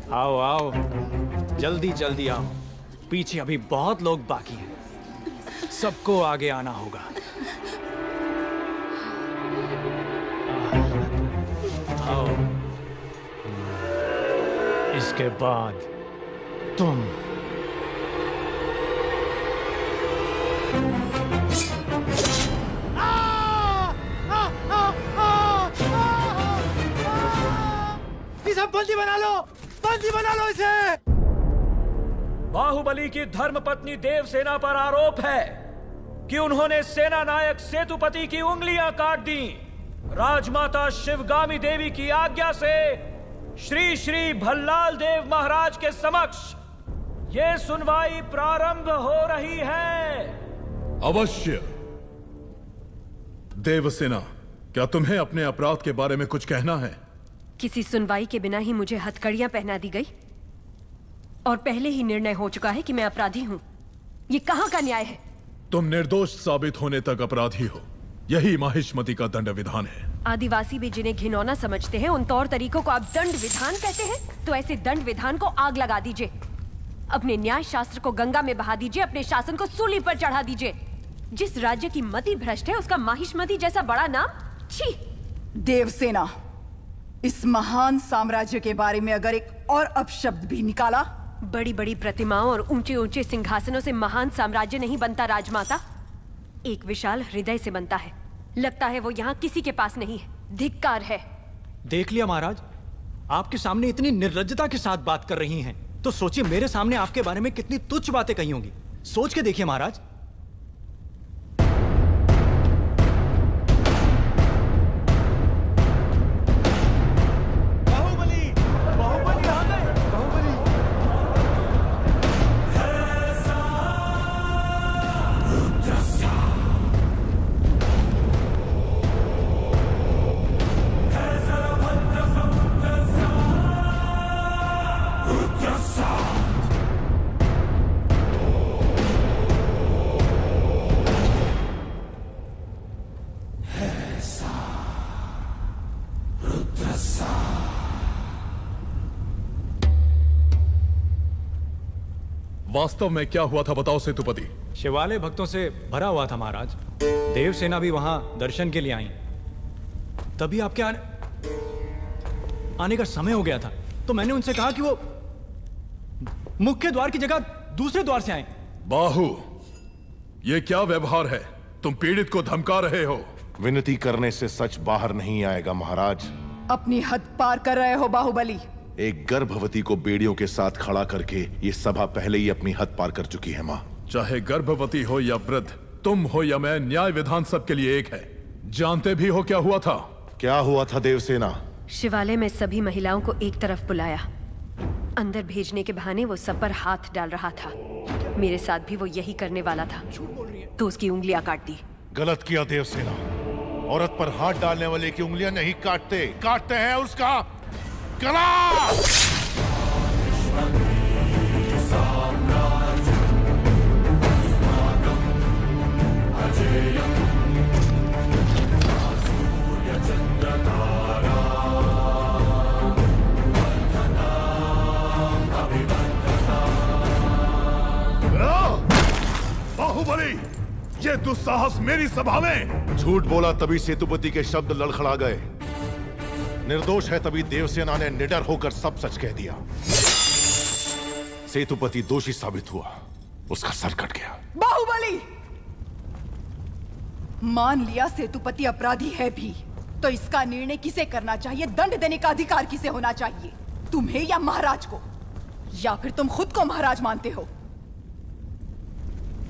आओ आओ, जल्दी जल्दी आओ, पीछे अभी बहुत लोग बाकी हैं, सबको आगे आना होगा। आओ, इसके बाद तुम। इसे बंदी बना लो, बंदी बना लो इसे। बाहुबली की धर्मपत्नी देवसेना पर आरोप है कि उन्होंने सेना नायक सेतुपति की उंगलियां काट दी। राजमाता शिवगामी देवी की आज्ञा से श्री श्री भल्लाल देव महाराज के समक्ष ये सुनवाई प्रारंभ हो रही है। अवश्य। देवसेना, क्या तुम्हें अपने अपराध के बारे में कुछ कहना है? किसी सुनवाई के बिना ही मुझे हथकड़ियां पहना दी गई और पहले ही निर्णय हो चुका है कि मैं अपराधी हूं। ये कहां का न्याय है? तुम निर्दोष साबित होने तक अपराधी हो, यही माहिष्मति का दंड विधान है। आदिवासी भी जिन्हें घिनौना समझते हैं, उन तौर तरीकों को आप दंड विधान कहते हैं? तो ऐसे दंड विधान को आग लगा दीजिए, अपने न्याय शास्त्र को गंगा में बहा दीजिए, अपने शासन को सूली पर चढ़ा दीजिए। जिस राज्य की मति भ्रष्ट है, उसका माहिष्मति जैसा बड़ा नाम? छी! देवसेना, इस महान साम्राज्य के बारे में अगर एक और अपशब्द भी निकाला। बड़ी बड़ी प्रतिमाओं और ऊंचे ऊंचे सिंहासनों से महान साम्राज्य नहीं बनता राजमाता, एक विशाल हृदय से बनता है। लगता है वो यहाँ किसी के पास नहीं है। धिक्कार है। देख लिया महाराज, आपके सामने इतनी निर्लज्जता के साथ बात कर रही हैं, तो सोचिए मेरे सामने आपके बारे में कितनी तुच्छ बातें कही होंगी। सोच के देखिए महाराज। वास्तव में क्या हुआ था बताओ सेतुपति। शिवालय भक्तों से भरा हुआ था महाराज। देवसेना भी वहां दर्शन के लिए आई, तभी आपके आने का समय हो गया था। तो मैंने उनसे कहा कि वो मुख्य द्वार की जगह दूसरे द्वार से आए। बाहु, ये क्या व्यवहार है? तुम पीड़ित को धमका रहे हो। विनती करने से सच बाहर नहीं आएगा महाराज। अपनी हद पार कर रहे हो बाहुबली। एक गर्भवती को बेड़ियों के साथ खड़ा करके ये सभा पहले ही अपनी हद पार कर चुकी है माँ। चाहे गर्भवती हो या वृद्ध, तुम हो या मैं, न्याय विधान सबके लिए एक है। जानते भी हो क्या हुआ था? क्या हुआ था देवसेना? शिवालय में सभी महिलाओं को एक तरफ बुलाया, अंदर भेजने के बहाने वो सब पर हाथ डाल रहा था। मेरे साथ भी वो यही करने वाला था, तो उसकी उंगलियां काट दी। गलत किया देवसेना। औरत पर हाथ डालने वाले की उंगलियां नहीं काटते, काटते हैं उसका गला। बाहुबली, ये दुस्साहस मेरी सभा में। झूठ बोला तभी सेतुपति के शब्द लड़खड़ा गए। निर्दोष है तभी देवसेना ने निडर होकर सब सच कह दिया। सेतुपति दोषी साबित हुआ, उसका सर कट गया। बाहुबली, मान लिया सेतुपति अपराधी है भी, तो इसका निर्णय किसे करना चाहिए, दंड देने का अधिकार किसे होना चाहिए? तुम्हें या महाराज को? या फिर तुम खुद को महाराज मानते हो?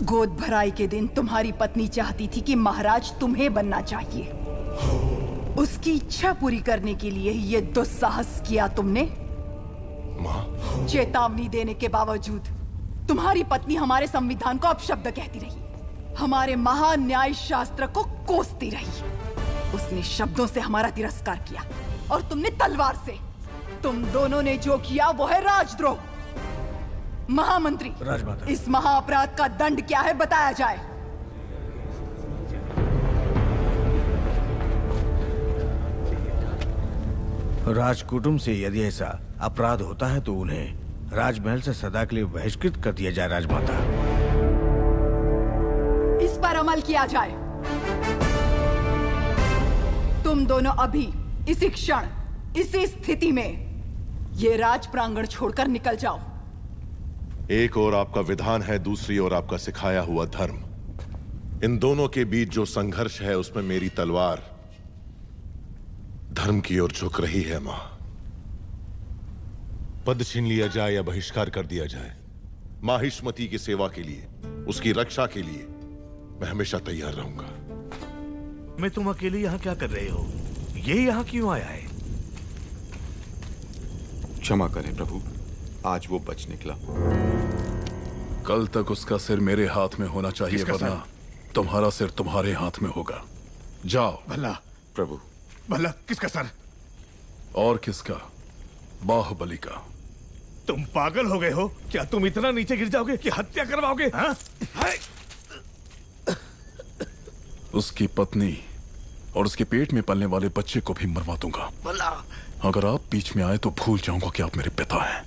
गोद भराई के दिन तुम्हारी पत्नी चाहती थी कि महाराज तुम्हें बनना चाहिए। उसकी इच्छा पूरी करने के लिए ये दुस्साहस किया तुमने। माँ, चेतावनी देने के बावजूद तुम्हारी पत्नी हमारे संविधान को अपशब्द कहती रही, हमारे महान न्याय शास्त्र को कोसती रही। उसने शब्दों से हमारा तिरस्कार किया और तुमने तलवार से। तुम दोनों ने जो किया वो है राजद्रोह। महामंत्री, राजमाता, इस महाअपराध का दंड क्या है बताया जाए। राजकुटुंब से यदि ऐसा अपराध होता है तो उन्हें राजमहल से सदा के लिए बहिष्कृत कर दिया जाए। राजमाता, इस पर अमल किया जाए। तुम दोनों अभी इसी क्षण इसी स्थिति में ये राज प्रांगण छोड़कर निकल जाओ। एक और आपका विधान है, दूसरी ओर आपका सिखाया हुआ धर्म। इन दोनों के बीच जो संघर्ष है उसमें मेरी तलवार धर्म की ओर झुक रही है। मां, पद छीन लिया जाए या बहिष्कार कर दिया जाए, माहिष्मती की सेवा के लिए, उसकी रक्षा के लिए मैं हमेशा तैयार रहूंगा। मैं तुम अकेले यहाँ क्या कर रहे हो? ये यहाँ क्यों आया है? क्षमा करें प्रभु, आज वो बच निकला। कल तक उसका सिर मेरे हाथ में होना चाहिए, वरना तुम्हारा सिर तुम्हारे हाथ में होगा। जाओ। भला प्रभु। भला किसका सर? और किसका? बाहुबली का। तुम पागल हो गए हो क्या? तुम इतना नीचे गिर जाओगे कि हत्या करवाओगे? हाँ? उसकी पत्नी और उसके पेट में पलने वाले बच्चे को भी मरवा दूंगा। भला अगर आप बीच में आए तो भूल जाऊंगा कि आप मेरे पिता हैं।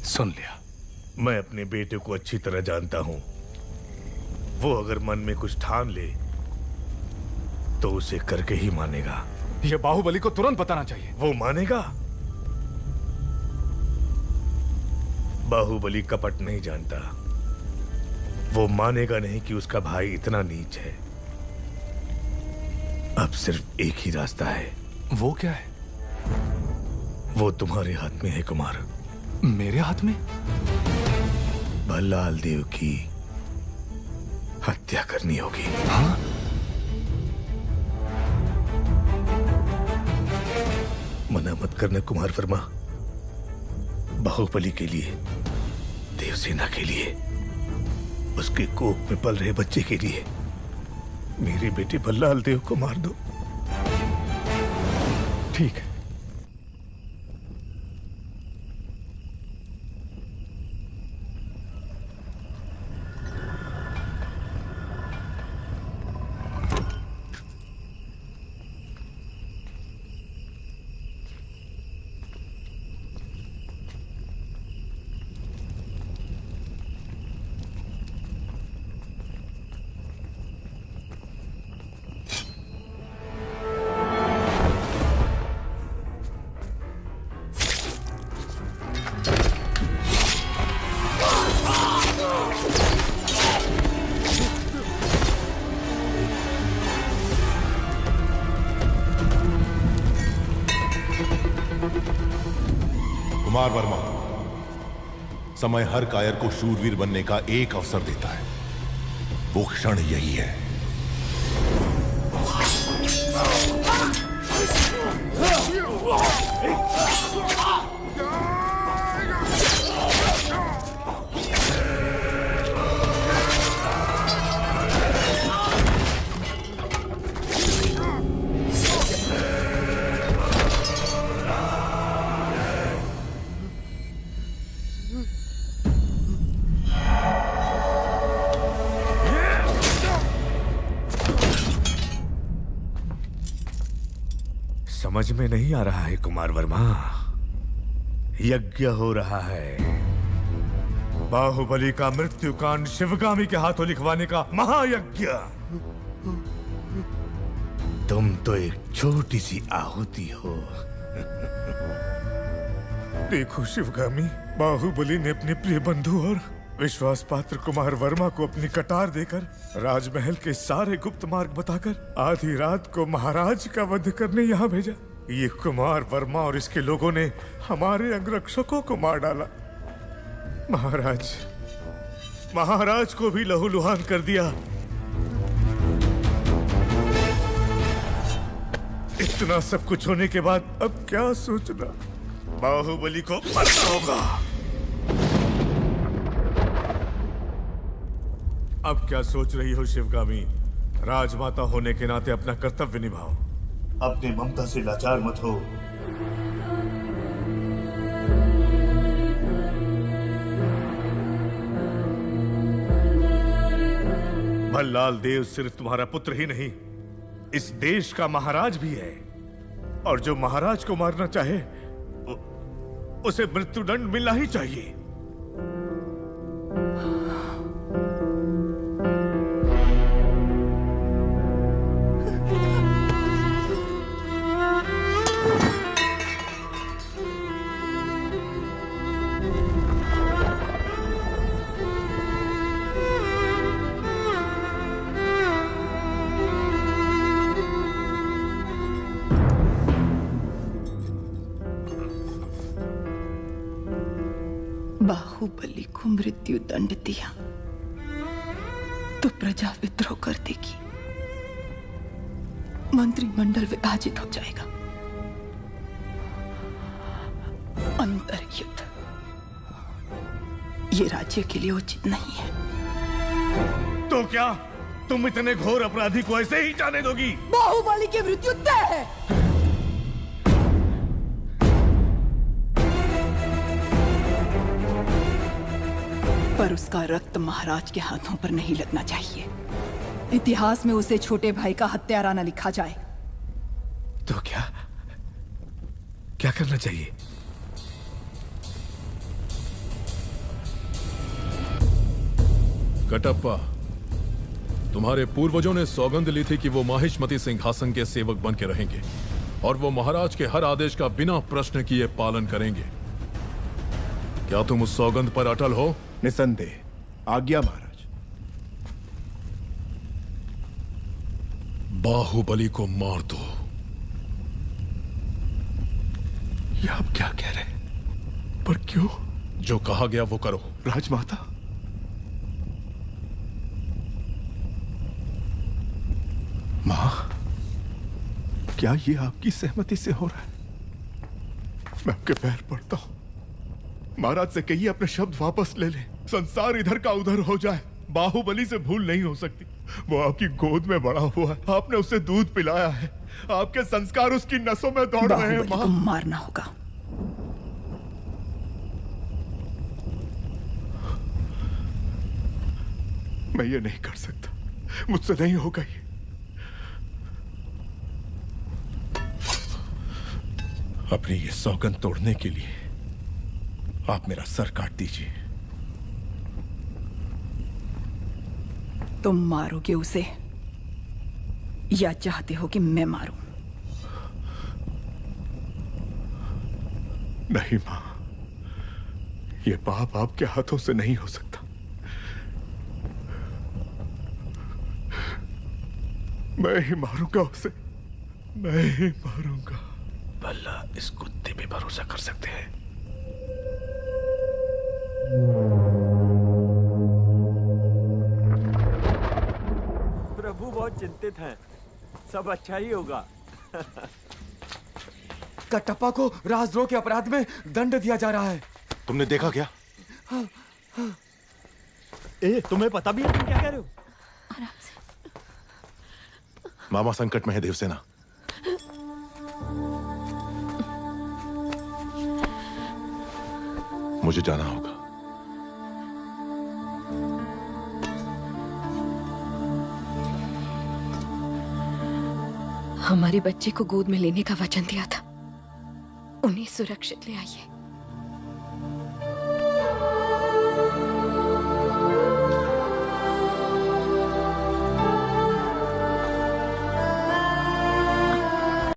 सुन लिया। मैं अपने बेटे को अच्छी तरह जानता हूं। वो अगर मन में कुछ ठान ले तो उसे करके ही मानेगा। ये बाहुबली को तुरंत बताना चाहिए। वो मानेगा? बाहुबली कपट नहीं जानता। वो मानेगा नहीं कि उसका भाई इतना नीच है। अब सिर्फ एक ही रास्ता है। वो क्या है? वो तुम्हारे हाथ में है कुमार। मेरे हाथ में? भल्लाल देव की हत्या करनी होगी। हाँ? मना मत करना कुमार वर्मा। बाहुबली के लिए, देवसेना के लिए, उसके कोख में पल रहे बच्चे के लिए मेरे बेटे भल्लाल देव को मार दो। ठीक है। कुमार वर्मा, समय हर कायर को शूरवीर बनने का एक अवसर देता है। वो क्षण यही है। समझ में नहीं आ रहा है कुमार वर्मा। यज्ञ हो रहा है। बाहुबली का मृत्युकांड शिवगामी के हाथों लिखवाने का महायज्ञ। तुम तो एक छोटी सी आहुति हो। देखो शिवगामी, बाहुबली ने अपने प्रिय बंधु और विश्वास पात्र कुमार वर्मा को अपनी कटार देकर राजमहल के सारे गुप्त मार्ग बताकर आधी रात को महाराज का वध करने यहाँ भेजा। ये कुमार वर्मा और इसके लोगों ने हमारे अंगरक्षकों को मार डाला। महाराज को भी लहूलुहान कर दिया। इतना सब कुछ होने के बाद अब क्या सोचना? बाहुबली को मरना होगा। अब क्या सोच रही हो शिवगामी? राजमाता होने के नाते अपना कर्तव्य निभाओ। अपनी ममता से लाचार मत हो। भल्लाल देव सिर्फ तुम्हारा पुत्र ही नहीं, इस देश का महाराज भी है। और जो महाराज को मारना चाहे उसे मृत्युदंड मिलना ही चाहिए। बाहुबली को मृत्यु दंड दिया तो प्रजा विद्रोह कर देगी, मंत्रिमंडल विभाजित हो जाएगा, अंतर्युद्ध ये राज्य के लिए उचित नहीं है। तो क्या तुम इतने घोर अपराधी को ऐसे ही जाने दोगी? बाहुबली की मृत्यु तय है। पर उसका रक्त महाराज के हाथों पर नहीं लगना चाहिए। इतिहास में उसे छोटे भाई का हत्यारा लिखा जाए। तो क्या करना चाहिए? कटप्पा, तुम्हारे पूर्वजों ने सौगंध ली थी कि वो माहिष्मती सिंहासन के सेवक बन के रहेंगे और वो महाराज के हर आदेश का बिना प्रश्न किए पालन करेंगे। क्या तुम उस सौगंध पर अटल हो? निसंदेह। आज्ञा महाराज। बाहुबली को मार दो। ये आप क्या कह रहे हैं? पर क्यों? जो कहा गया वो करो। राजमाता, मां, क्या ये आपकी सहमति से हो रहा है? मैं आपके पैर पड़ता हूं। महाराज से कहिए अपने शब्द वापस ले ले। संसार इधर का उधर हो जाए, बाहुबली से भूल नहीं हो सकती। वो आपकी गोद में बड़ा हुआ है, आपने उसे दूध पिलाया है, आपके संस्कार उसकी नसों में दौड़ रहे हैं। मां, मारना होगा। मैं ये नहीं कर सकता, मुझसे नहीं होगा ये। अपनी ये सौगंध तोड़ने के लिए आप मेरा सर काट दीजिए। तुम मारोगे उसे या चाहते हो कि मैं मारूं? नहीं मां, ये पाप आपके हाथों से नहीं हो सकता। मैं ही मारूंगा उसे, मैं ही मारूंगा। भला इस कुत्ते पे भरोसा कर सकते हैं? प्रभु बहुत चिंतित हैं, सब अच्छा ही होगा। कटप्पा को राजद्रोह के अपराध में दंड दिया जा रहा है। तुमने देखा क्या? तुम्हें पता भी है तुम क्या कह रहे हो? मामा संकट में है देवसेना। मुझे जाना होगा। हमारे बच्चे को गोद में लेने का वचन दिया था, उन्हें सुरक्षित ले आइए।